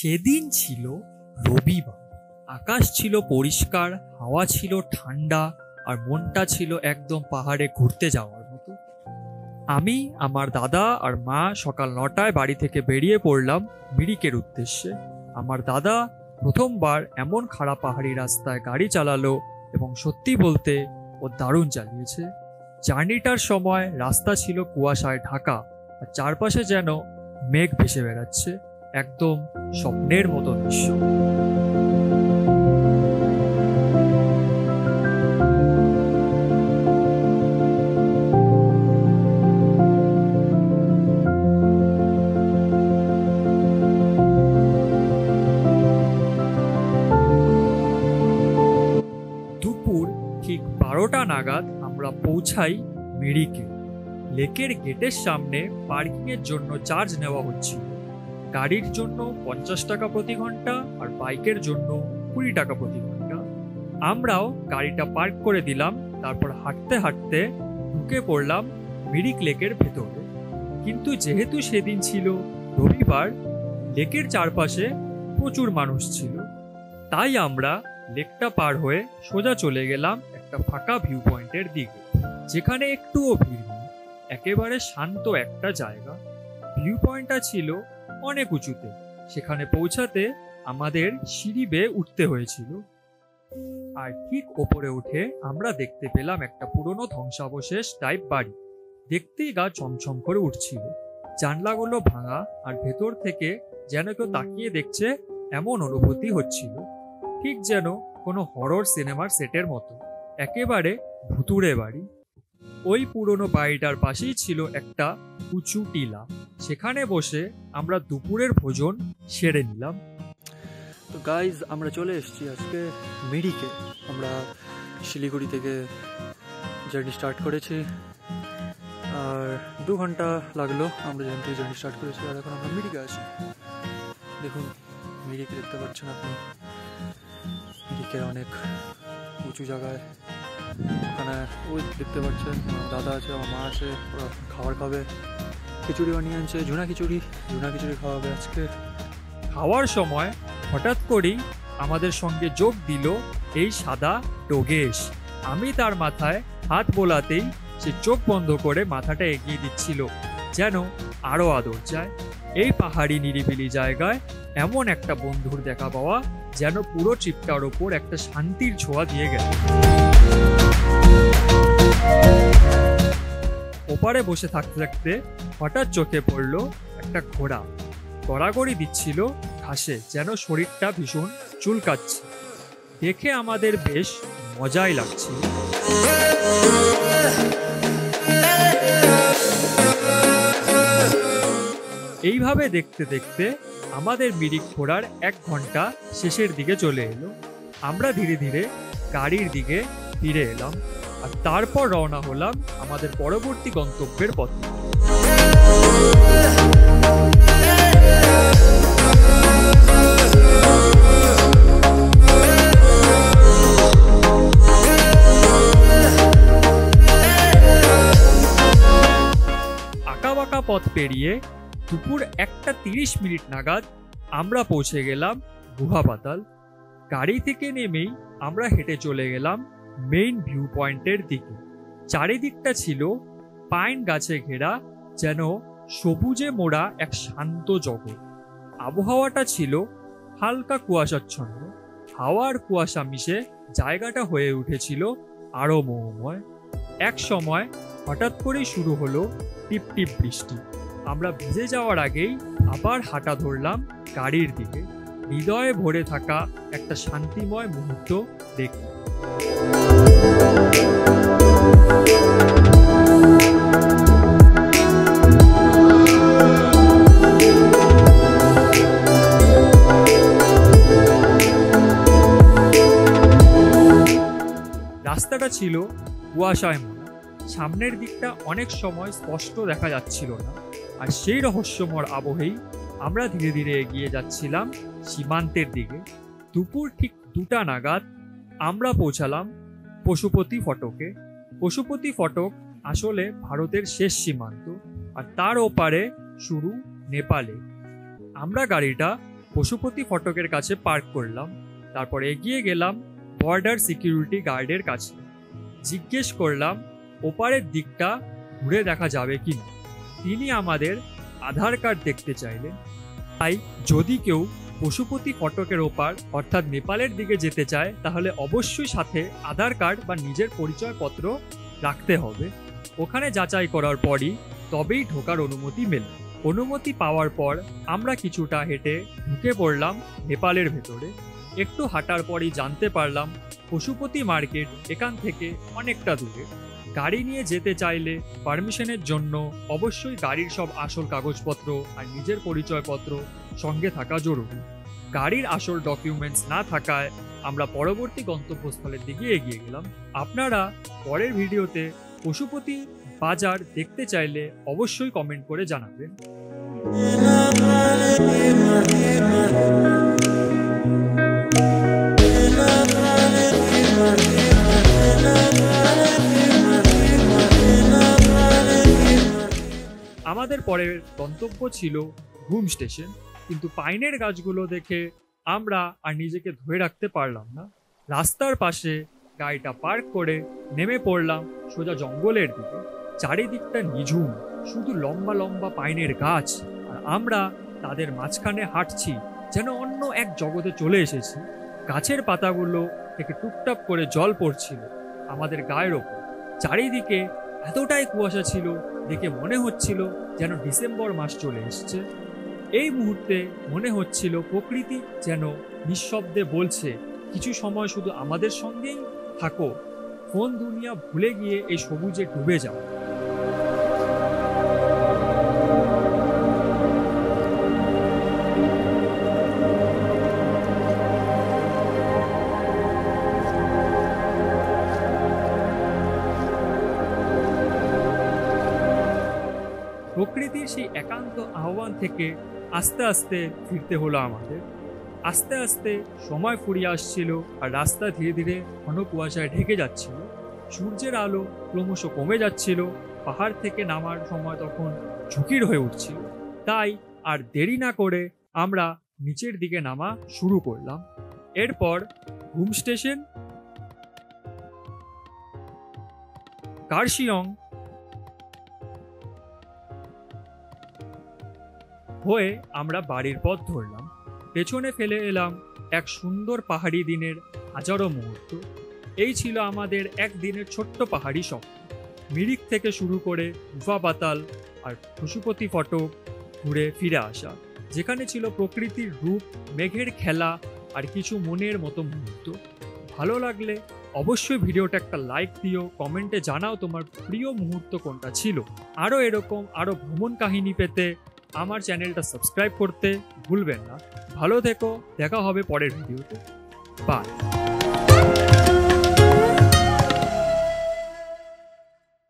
সেদিন ছিল রবিবার। আকাশ ছিল পরিষ্কার, হাওয়া ছিল ঠান্ডা, আর মনটা ছিল একদম পাহাড়ে ঘুরতে যাওয়ার মতো। আমি, আমার দাদা আর মা সকাল 9টায় বাড়ি থেকে বেরিয়ে পড়লাম মিরিকের উদ্দেশ্যে। আমার দাদা প্রথমবার এমন খারাপ পাহাড়ি রাস্তায় গাড়ি চালালো এবং সত্যি বলতে ও দারুণ চালিয়েছে। জার্নিটার সময় রাস্তা ছিল কুয়াশায় ঢাকা, আর চারপাশে যেন মেঘ ভেসে বেড়াচ্ছে, একদম স্বপ্নের মতো দৃশ্য। দুপুর ঠিক 12টা নাগাদ আমরা পৌঁছাই মিরিকে। লেকের গেটের সামনে পার্কিং এর জন্য চার্জ নেওয়া হচ্ছিল। গাড়ির জন্য 50 টাকা প্রতি ঘন্টা আর বাইকের জন্য 20 টাকা প্রতি ঘন্টা। আমরাও গাড়িটা পার্ক করে দিলাম, তারপর হাঁটতে হাঁটতে ঢুকে পড়লাম মিরিক লেকের ভেতরে। কিন্তু যেহেতু সেদিন ছিল রবিবার, লেকের চারপাশে প্রচুর মানুষ ছিল, তাই আমরা লেকটা পার হয়ে সোজা চলে গেলাম একটা ফাঁকা ভিউ পয়েন্টের দিকে, যেখানে একটুও ভিড় নেই, একেবারে শান্ত একটা জায়গা। ভিউ পয়েন্টটা ছিল অনেক উঁচুতে, সেখানে পৌঁছাতে আমাদের সিঁড়ি বেয়ে উঠতে হয়েছিল। আর ঠিক ওপরে উঠে আমরা দেখতে পেলাম একটা পুরনো ধ্বংসাবশেষ টাইপ বাড়ি। দেখতেই গা ছমছম করে উঠছিল। জানলাগুলো ভাঙা, আর ভেতর থেকে যেন কেউ তাকিয়ে দেখছে এমন অনুভূতি হচ্ছিল, ঠিক যেন কোনো হরর সিনেমার সেটের মতো। একেবারে ভুতুড়ে বাড়ি। ওই পুরনো বাড়িটার পাশেই ছিল একটা উঁচু টিলা, সেখানে বসে আমরা দুপুরের ভোজন সেরে নিলাম। তো গাইজ, আমরা চলে এসেছি আজকে মিরিকে। আমরা শিলিগুড়ি থেকে জার্নি স্টার্ট করেছি, আর 2 ঘন্টা লাগলো আমরা যেখান থেকে জার্নি স্টার্ট করেছি। আর এখন আমরা মিরিকে আছি। দেখুন, মিরিকে দেখতে পাচ্ছেন আপনি। মিরিকের অনেক উঁচু জায়গায়, ওখানে ওই দেখতে পাচ্ছেন দাদা আছে, আমার মা আছে, ওরা খাবার খাবে। খিচুড়ি বানিয়ে আনছে, ঝুনা খিচুড়ি খাওয়াবে আজকে। খাওয়ার সময় হঠাৎ করেই আমাদের সঙ্গে যোগ দিল এই সাদা ডোগেশ। আমি তার মাথায় হাত বোলাতেই সে চোখ বন্ধ করে মাথাটা এগিয়ে দিচ্ছিল, যেন আরো আদর চায়। এই পাহাড়ি নিরিবিলি জায়গায় এমন একটা বন্ধুর দেখা পাওয়া যেন পুরো ট্রিপটার ওপর একটা শান্তির ছোঁয়া দিয়ে গেল। ওপারে বসে থাকতে থাকতে হঠাৎ চোখে পড়ল একটা ঘোড়া গড়াগড়ি দিচ্ছিল ঘাসে, যেন শরীরটা ভীষণ চুলকাচ্ছে। দেখে আমাদের বেশ মজাই লাগছিল। এইভাবে দেখতে দেখতে আমাদের মিরিক ঘোরার 1 ঘন্টা শেষের দিকে চলে এলো। আমরা ধীরে ধীরে গাড়ির দিকে ফিরে এলাম, আর তারপর রওনা হলাম আমাদের পরবর্তী গন্তব্যের পথে। আঁকাবাঁকা পথ পেরিয়ে দুপুর 1:30 নাগাদ আমরা পৌঁছে গেলাম গুহা পাতাল। গাড়ি থেকে নেমেই আমরা হেঁটে চলে গেলাম মেইন ভিউ পয়েন্টের দিকে। চারিদিকটা ছিল পাইন গাছে ঘেরা, যেন সবুজে মোড়া এক শান্ত জগৎ। আবহাওয়াটা ছিল হালকা কুয়াশাচ্ছন্ন। হাওয়ার কুয়াশা মিশে জায়গাটা হয়ে উঠেছিল আরো মোহময়। এক সময় হঠাৎ করেই শুরু হলো টিপ টিপ বৃষ্টি। আমরা ভিজে যাওয়ার আগেই আবার হাঁটা ধরলাম গাড়ির দিকে, হৃদয়ে ভরে থাকা একটা শান্তিময় মুহূর্ত দেখে। রাস্তাটা ছিল কুয়াশায় মোড়া, সামনের দিকটা অনেক সময় স্পষ্ট দেখা যাচ্ছিল না। আর সেই রহস্যময় আবহেই আমরা ধীরে ধীরে এগিয়ে যাচ্ছিলাম সীমান্তের দিকে। দুপুর ঠিক 2টা নাগাদ আমরা পৌঁছালাম পশুপতি ফটকে। পশুপতি ফটক আসলে ভারতের শেষ সীমান্ত, আর তার ওপারে শুরু নেপালে। আমরা গাড়িটা পশুপতি ফটকের কাছে পার্ক করলাম। তারপর এগিয়ে গেলাম বর্ডার সিকিউরিটি গার্ডের কাছে। জিজ্ঞেস করলাম ওপারের দিকটা ঘুরে দেখা যাবে কি না। তিনি আমাদের আধার কার্ড দেখতে চাইলেন। তাই যদি কেউ পশুপতি ফটকের ওপার অর্থাৎ নেপালের দিকে যেতে চায় তাহলে অবশ্যই সাথে আধার কার্ড বা নিজের পরিচয়পত্র রাখতে হবে। ওখানে যাচাই করার পরই তবেই ঢোকার অনুমতি মেলে। অনুমতি পাওয়ার পর আমরা কিছুটা হেঁটে ঢুকে পড়লাম নেপালের ভেতরে। একটু হাঁটার পরই জানতে পারলাম পশুপতি মার্কেট এখান থেকে অনেকটা দূরে। গাড়ি নিয়ে যেতে চাইলে পারমিশনের জন্য অবশ্যই গাড়ির সব আসল কাগজপত্র আর নিজের পরিচয়পত্র সঙ্গে থাকা জরুরি। গাড়ির আসল ডকুমেন্টস না থাকায় আমরা পরবর্তী গন্তব্যস্থলের দিকে এগিয়ে গেলাম। আপনারা পরের ভিডিওতে পশুপতি বাজার দেখতে চাইলে অবশ্যই কমেন্ট করে জানাবেন। আমাদের পরের গন্তব্য ছিল ঘুম স্টেশন, কিন্তু পাইনের গাছগুলো দেখে আমরা আর নিজেকে ধরে রাখতে পারলাম না। রাস্তার পাশে গাড়িটা পার্ক করে নেমে পড়লাম সোজা জঙ্গলের দিকে। চারিদিকটা নিঝুম, শুধু লম্বা লম্বা পাইনের গাছ, আর আমরা তাদের মাঝখানে হাঁটছি যেন অন্য এক জগতে চলে এসেছি। গাছের পাতাগুলো থেকে টুপটাপ করে জল পড়ছিল আমাদের গায়ের ওপর। চারিদিকে এতটাই কুয়াশা ছিল দেখে মনে হচ্ছিল যেন ডিসেম্বর মাস চলে এসছে। এই মুহূর্তে মনে হচ্ছিল প্রকৃতি যেন নিঃশব্দে বলছে কিছু সময় শুধু আমাদের সঙ্গেই থাকো, ফোন দুনিয়া ভুলে গিয়ে এই সবুজে ডুবে যাও। প্রকৃতির সেই একান্ত আহ্বান থেকে আস্তে আস্তে ফিরতে হলো আমাদের। আস্তে আস্তে সময় ফুরিয়ে আসছিল আর রাস্তা ধীরে ধীরে ঘন কুয়াশায় ঢেকে যাচ্ছিল। সূর্যের আলো ক্রমশ কমে যাচ্ছিল। পাহাড় থেকে নামার সময় তখন ঝুঁকির হয়ে উঠছিল। তাই আর দেরি না করে আমরা নিচের দিকে নামা শুরু করলাম। এরপর ঘুম স্টেশন, কার্শিয়ং হয়ে আমরা বাড়ির পথ ধরলাম। পেছনে ফেলে এলাম এক সুন্দর পাহাড়ি দিনের হাজারো মুহূর্ত। এই ছিল আমাদের একদিনের ছোট্ট পাহাড়ি স্বপ্ন। মিরিক থেকে শুরু করে গুফা পাতাল আর পশুপতি ফটক ঘুরে ফিরে আসা, যেখানে ছিল প্রকৃতির রূপ, মেঘের খেলা আর কিছু মনের মতো মুহূর্ত। ভালো লাগলে অবশ্যই ভিডিওটা একটা লাইক দিও, কমেন্টে জানাও তোমার প্রিয় মুহূর্ত কোনটা ছিল। আরও এরকম আরও ভ্রমণ কাহিনী পেতে আমার চ্যানেলটা সাবস্ক্রাইব করতে ভুলবেন না। ভালো থেকো, দেখা হবে পরের ভিডিওতে। বাই।